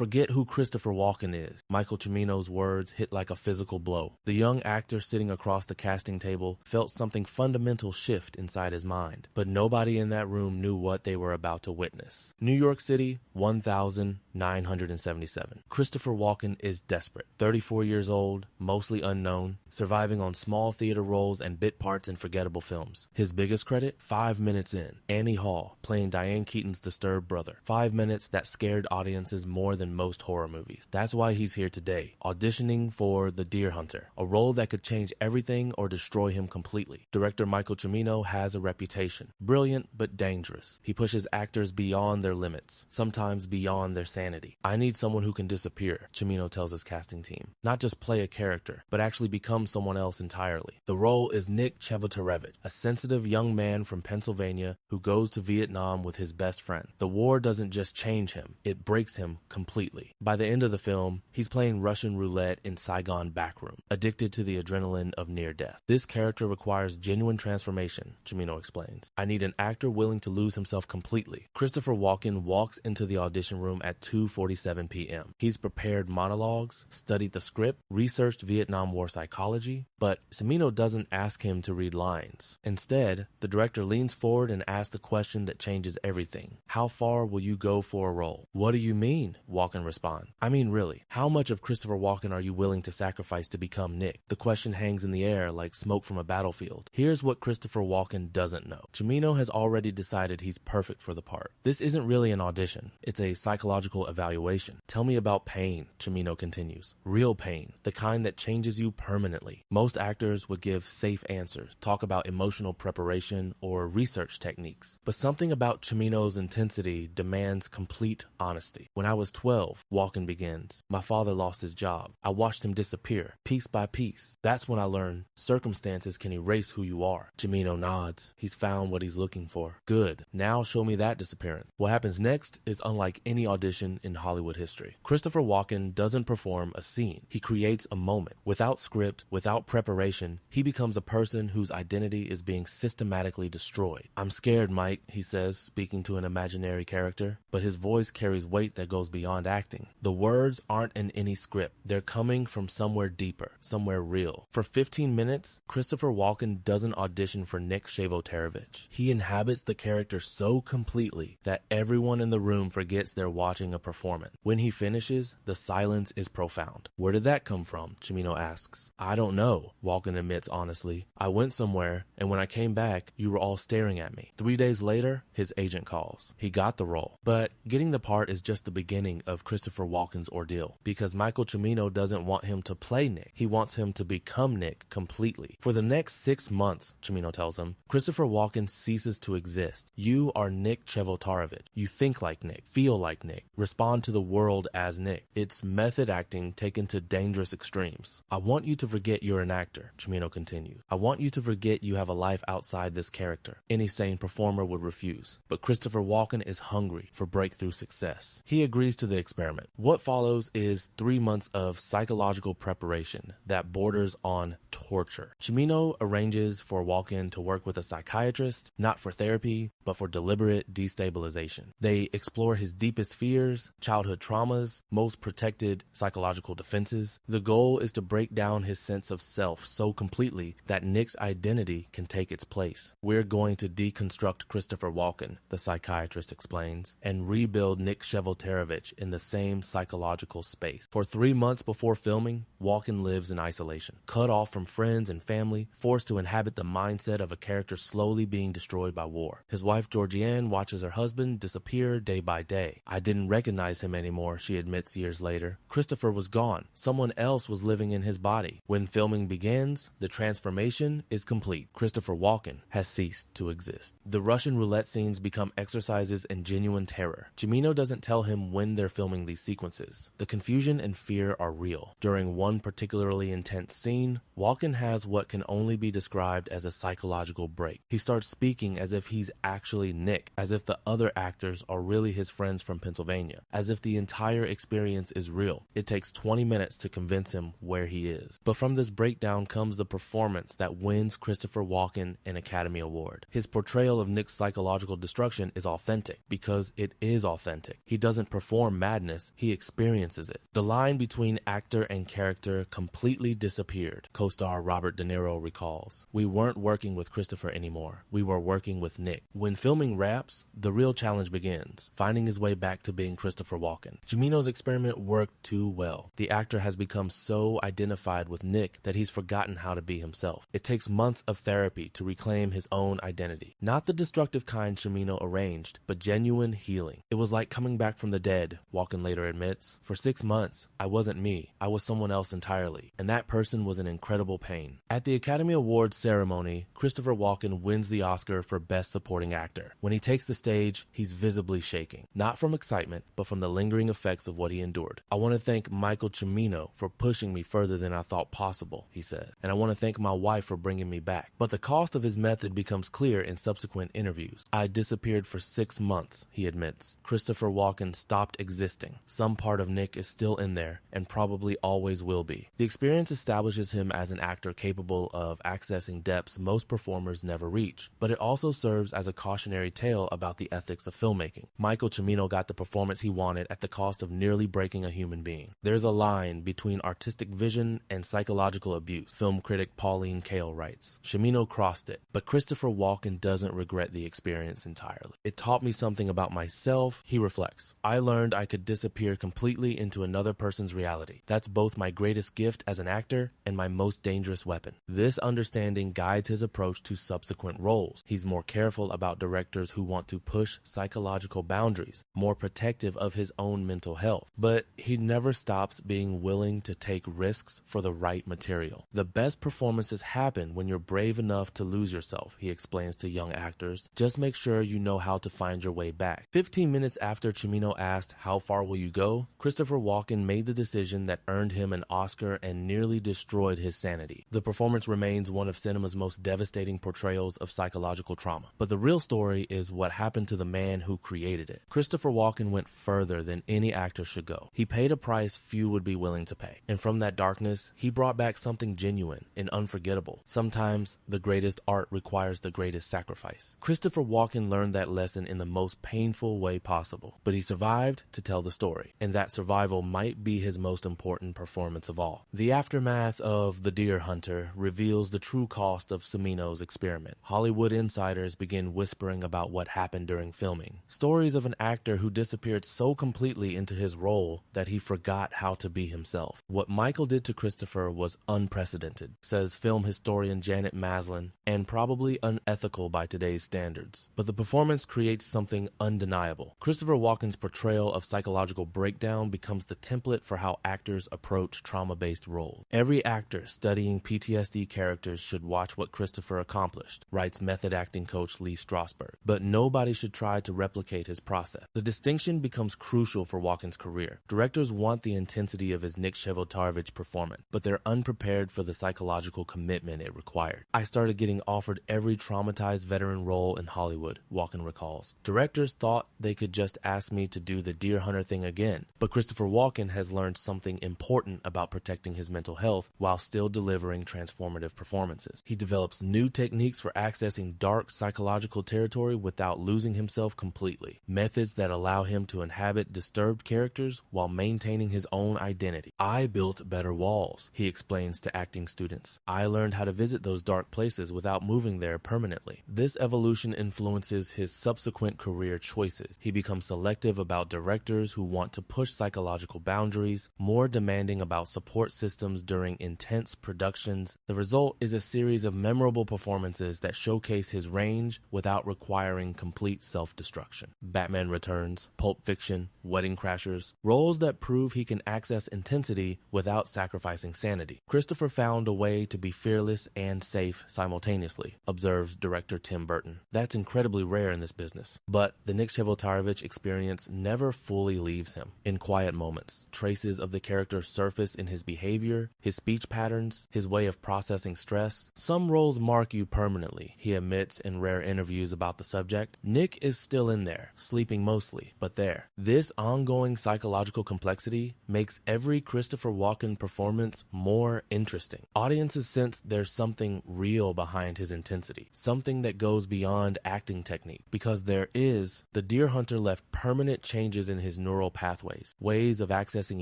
Forget who Christopher Walken is. Michael Cimino's words hit like a physical blow. The young actor sitting across the casting table felt something fundamental shift inside his mind, but nobody in that room knew what they were about to witness. New York City, 1977. Christopher Walken is desperate. 34 years old, mostly unknown, surviving on small theater roles and bit parts in forgettable films. His biggest credit? 5 minutes in. Annie Hall, playing Diane Keaton's disturbed brother. 5 minutes that scared audiences more than most horror movies. That's why he's here today, auditioning for The Deer Hunter, a role that could change everything or destroy him completely. Director Michael Cimino has a reputation. Brilliant, but dangerous. He pushes actors beyond their limits, sometimes beyond their sanity. I need someone who can disappear, Cimino tells his casting team. Not just play a character, but actually become someone else entirely. The role is Nick Chevotarevich, a sensitive young man from Pennsylvania who goes to Vietnam with his best friend. The war doesn't just change him, it breaks him completely. By the end of the film, he's playing Russian roulette in Saigon backroom, addicted to the adrenaline of near death. This character requires genuine transformation, Cimino explains. I need an actor willing to lose himself completely. Christopher Walken walks into the audition room at 2:47 p.m. He's prepared monologues, studied the script, researched Vietnam War psychology, but Cimino doesn't ask him to read lines. Instead, the director leans forward and asks the question that changes everything. How far will you go for a role? What do you mean? Walken responds. I mean, really, how much of Christopher Walken are you willing to sacrifice to become Nick? The question hangs in the air like smoke from a battlefield. Here's what Christopher Walken doesn't know. Cimino has already decided he's perfect for the part. This isn't really an audition. It's a psychological evaluation. Tell me about pain, Cimino continues. Real pain, the kind that changes you permanently. Most actors would give safe answers, talk about emotional preparation or research techniques. But something about Cimino's intensity demands complete honesty. When I was 12, Walken begins, my father lost his job. I watched him disappear, piece by piece. That's when I learned circumstances can erase who you are. Cimino nods. He's found what he's looking for. Good. Now show me that disappearance. What happens next is unlike any audition in Hollywood history. Christopher Walken doesn't perform a scene. He creates a moment. Without script, without preparation, he becomes a person whose identity is being systematically destroyed. I'm scared, Mike, he says, speaking to an imaginary character, but his voice carries weight that goes beyond acting. The words aren't in any script. They're coming from somewhere deeper, somewhere real. For 15 minutes, Christopher Walken doesn't audition for Nick Chevotarevich. He inhabits the character so completely that everyone in the room forgets they're watching a performance. When he finishes, the silence is profound. Where did that come from? Cimino asks. I don't know, Walken admits honestly. I went somewhere, and when I came back, you were all staring at me. 3 days later, his agent calls. He got the role. But getting the part is just the beginning of Christopher Walken's ordeal, because Michael Cimino doesn't want him to play Nick. He wants him to become Nick completely. For the next 6 months, Cimino tells him, Christopher Walken ceases to exist. You are Nick Chevotarevich. You think like Nick, feel like Nick, respond to the world as Nick. It's method acting taken to dangerous extremes. I want you to forget you're an actor, Cimino continues. I want you to forget you have a life outside this character. Any sane performer would refuse. But Christopher Walken is hungry for breakthrough success. He agrees to the experiment. What follows is 3 months of psychological preparation that borders on torture. Cimino arranges for Walken to work with a psychiatrist, not for therapy, but for deliberate destabilization. They explore his deepest fears, childhood traumas, most protected psychological defenses. The goal is to break down his sense of self so completely that Nick's identity can take its place. We're going to deconstruct Christopher Walken, the psychiatrist explains, and rebuild Nick Chevotarevich in the same psychological space. For 3 months before filming, Walken lives in isolation, cut off from friends and family, forced to inhabit the mindset of a character slowly being destroyed by war. His wife Georgianne watches her husband disappear day by day. I didn't recognize him anymore, she admits years later. Christopher was gone. Someone else was living in his body. When filming begins, the transformation is complete. Christopher Walken has ceased to exist. The Russian roulette scenes become exercises in genuine terror. Cimino doesn't tell him when they're filming these sequences. The confusion and fear are real. During one particularly intense scene, Walken has what can only be described as a psychological break. He starts speaking as if he's actually Nick, as if the other actors are really his friends from Pennsylvania. California, as if the entire experience is real. It takes 20 minutes to convince him where he is. But from this breakdown comes the performance that wins Christopher Walken an Academy Award. His portrayal of Nick's psychological destruction is authentic because it is authentic. He doesn't perform madness, he experiences it. The line between actor and character completely disappeared, co-star Robert De Niro recalls. We weren't working with Christopher anymore. We were working with Nick. When filming wraps, the real challenge begins, finding his way back to being Christopher Walken. Cimino's experiment worked too well. The actor has become so identified with Nick that he's forgotten how to be himself. It takes months of therapy to reclaim his own identity. Not the destructive kind Cimino arranged, but genuine healing. It was like coming back from the dead, Walken later admits. For 6 months, I wasn't me. I was someone else entirely, and that person was in incredible pain. At the Academy Awards ceremony, Christopher Walken wins the Oscar for Best Supporting Actor. When he takes the stage, he's visibly shaking, not from excitement, but from the lingering effects of what he endured. I want to thank Michael Cimino for pushing me further than I thought possible, he said, and I want to thank my wife for bringing me back. But the cost of his method becomes clear in subsequent interviews. I disappeared for 6 months, he admits. Christopher Walken stopped existing. Some part of Nick is still in there, and probably always will be. The experience establishes him as an actor capable of accessing depths most performers never reach, but it also serves as a cautionary tale about the ethics of filmmaking. Michael Cimino got the performance he wanted at the cost of nearly breaking a human being. There's a line between artistic vision and psychological abuse, film critic Pauline Kael writes. Cimino crossed it, but Christopher Walken doesn't regret the experience entirely. It taught me something about myself, he reflects. I learned I could disappear completely into another person's reality. That's both my greatest gift as an actor and my most dangerous weapon. This understanding guides his approach to subsequent roles. He's more careful about directors who want to push psychological boundaries, more protective of his own mental health. But he never stops being willing to take risks for the right material. The best performances happen when you're brave enough to lose yourself, he explains to young actors. Just make sure you know how to find your way back. 15 minutes after Cimino asked, "How far will you go?" Christopher Walken made the decision that earned him an Oscar and nearly destroyed his sanity. The performance remains one of cinema's most devastating portrayals of psychological trauma. But the real story is what happened to the man who created it. Christopher Walken went further than any actor should go. He paid a price few would be willing to pay. And from that darkness, he brought back something genuine and unforgettable. Sometimes the greatest art requires the greatest sacrifice. Christopher Walken learned that lesson in the most painful way possible, but he survived to tell the story, and that survival might be his most important performance of all. The aftermath of The Deer Hunter reveals the true cost of Cimino's experiment. Hollywood insiders begin whispering about what happened during filming. Stories of an actor who disappeared so completely into his role that he forgot how to be himself. What Michael did to Christopher was unprecedented, says film historian Janet Maslin, and probably unethical by today's standards. But the performance creates something undeniable. Christopher Walken's portrayal of psychological breakdown becomes the template for how actors approach trauma-based roles. Every actor studying PTSD characters should watch what Christopher accomplished, writes method acting coach Lee Strasberg. But nobody should try to replicate his process. The distinction becomes crucial for Walken's career. Directors want the intensity of his Nick Chevotarevich performance, but they're unprepared for the psychological commitment it required. I started getting offered every traumatized veteran role in Hollywood, Walken recalls. Directors thought they could just ask me to do the Deer Hunter thing again, but Christopher Walken has learned something important about protecting his mental health while still delivering transformative performances. He develops new techniques for accessing dark psychological territory without losing himself completely. Methods that allow him to inhabit disturbed characters while maintaining his own identity. I built better walls, he explains to acting students. I learned how to visit those dark places without moving there permanently. This evolution influences his subsequent career choices. He becomes selective about directors who want to push psychological boundaries, more demanding about support systems during intense productions. The result is a series of memorable performances that showcase his range without requiring complete self-destruction. Batman Returns, Pulp Fiction, Wedding Crashers, roles that prove he can access intensity without sacrificing sanity. Christopher found a way to be fearless and safe simultaneously, observes director Tim Burton. That's incredibly rare in this business. But the Nick Chevotarevich experience never fully leaves him. In quiet moments, traces of the character surface in his behavior, his speech patterns, his way of processing stress. Some roles mark you permanently, he admits in rare interviews about the subject. Nick is still in there, sleeping mostly, but there. This ongoing psychological complexity makes every Christopher Walken performance more interesting. Audiences sense there's something real behind his intensity, something that goes beyond acting technique, because the deer hunter left permanent changes in his neural pathways, ways of accessing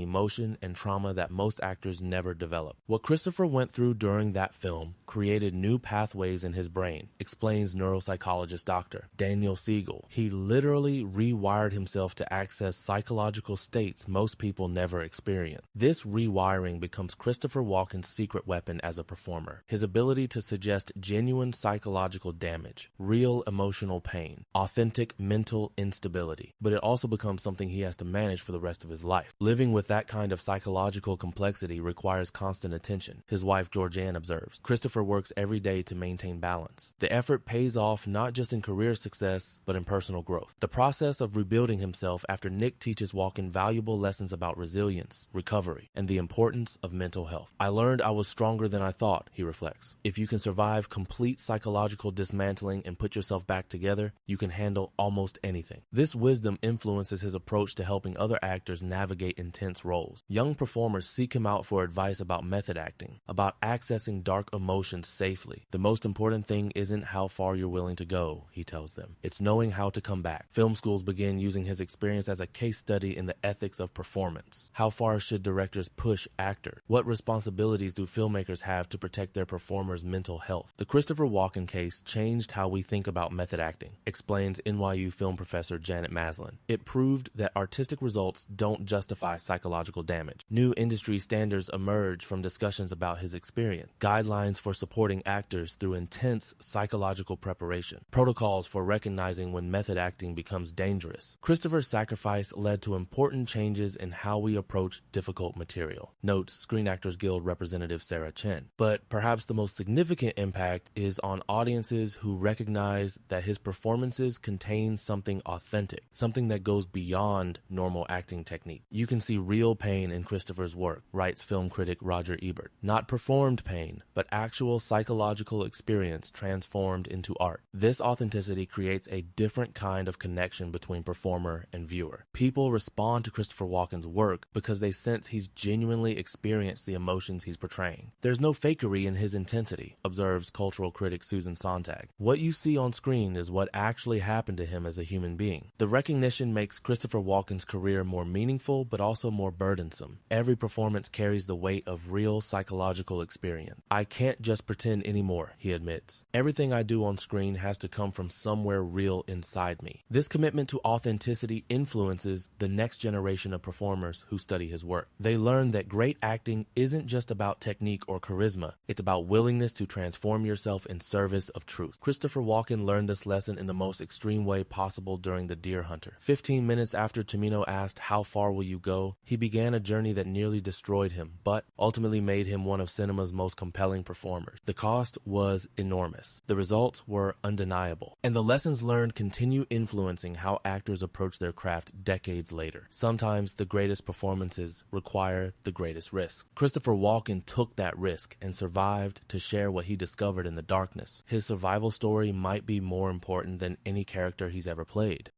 emotion and trauma that most actors never develop. What Christopher went through during that film created new pathways in his brain, explains neuropsychologist Dr. Daniel Siegel. He literally rewired himself to access psychological states most people never experience. This rewiring becomes Christopher Walken's secret weapon as a performer. His ability to suggest genuine psychological damage, real emotional pain, authentic mental instability. But it also becomes something he has to manage for the rest of his life. Living with that kind of psychological complexity requires constant attention, his wife Georgianne observes. Christopher works every day to maintain balance. The effort pays off not just in career success, but in personal growth. The process of rebuilding himself after Nick teaches Walken valuable lessons about resilience, recovery, and the importance of mental health. I learned I was stronger than I thought, he reflects. If you can survive complete psychological dismantling and put yourself back together, you can handle almost anything. This wisdom influences his approach to helping other actors navigate intense roles. Young performers seek him out for advice about method acting, about accessing dark emotions safely. The most important thing isn't how far you're willing to go, he tells them. It's knowing how to come back. Film schools begin using his experience as a case study in the ethics of performance. How far should directors push actors? What responsibilities do filmmakers have to protect their performers' mental health? The Christopher Walken case changed how we think about method acting, explains NYU film professor Janet Maslin. It proved that artistic results don't justify psychological damage. New industry standards emerge from discussions about his experience. Guidelines for supporting actors through intense psychological preparation. Protocols for recognizing when method acting becomes dangerous. Christopher's sacrifice led to important changes in how we approach difficult material, notes Screen Actors Guild representative Sarah Chen. But perhaps the most significant impact is on audiences who recognize that his performances contain something authentic, something that goes beyond normal acting technique. You can see real pain in Christopher's work, writes film critic Roger Ebert. Not performed pain, but actual psychological experience transformed into art. This authenticity creates a different kind of connection between performer and viewer. People respond to Christopher Walken's work because they sense he's genuinely experienced the emotions he's portraying. There's no fakery in his intensity, observes cultural critic Susan Sontag. What you see on screen is what actually happened to him as a human being. The recognition makes Christopher Walken's career more meaningful but also more burdensome. Every performance carries the weight of real psychological experience. I can't just pretend anymore, he admits. Everything I do on screen has to come from somewhere real inside me. This commitment to authenticity influences the next generation of performers who study his work. They learn that great acting isn't just about technique or charisma. It's about willingness to transform yourself in service of truth. Christopher Walken learned this lesson in the most extreme way possible during The Deer Hunter. 15 minutes after Cimino asked, "How far will you go?" he began a journey that nearly destroyed him, but ultimately made him one of cinema's most compelling performers. The cost was enormous. The results were undeniable. And the lessons learned continue influencing how actors approach their craft decades later. Sometimes the greatest performances require the greatest risk. Christopher Walken took that risk and survived to share what he discovered in the darkness. His survival story might be more important than any character he's ever played.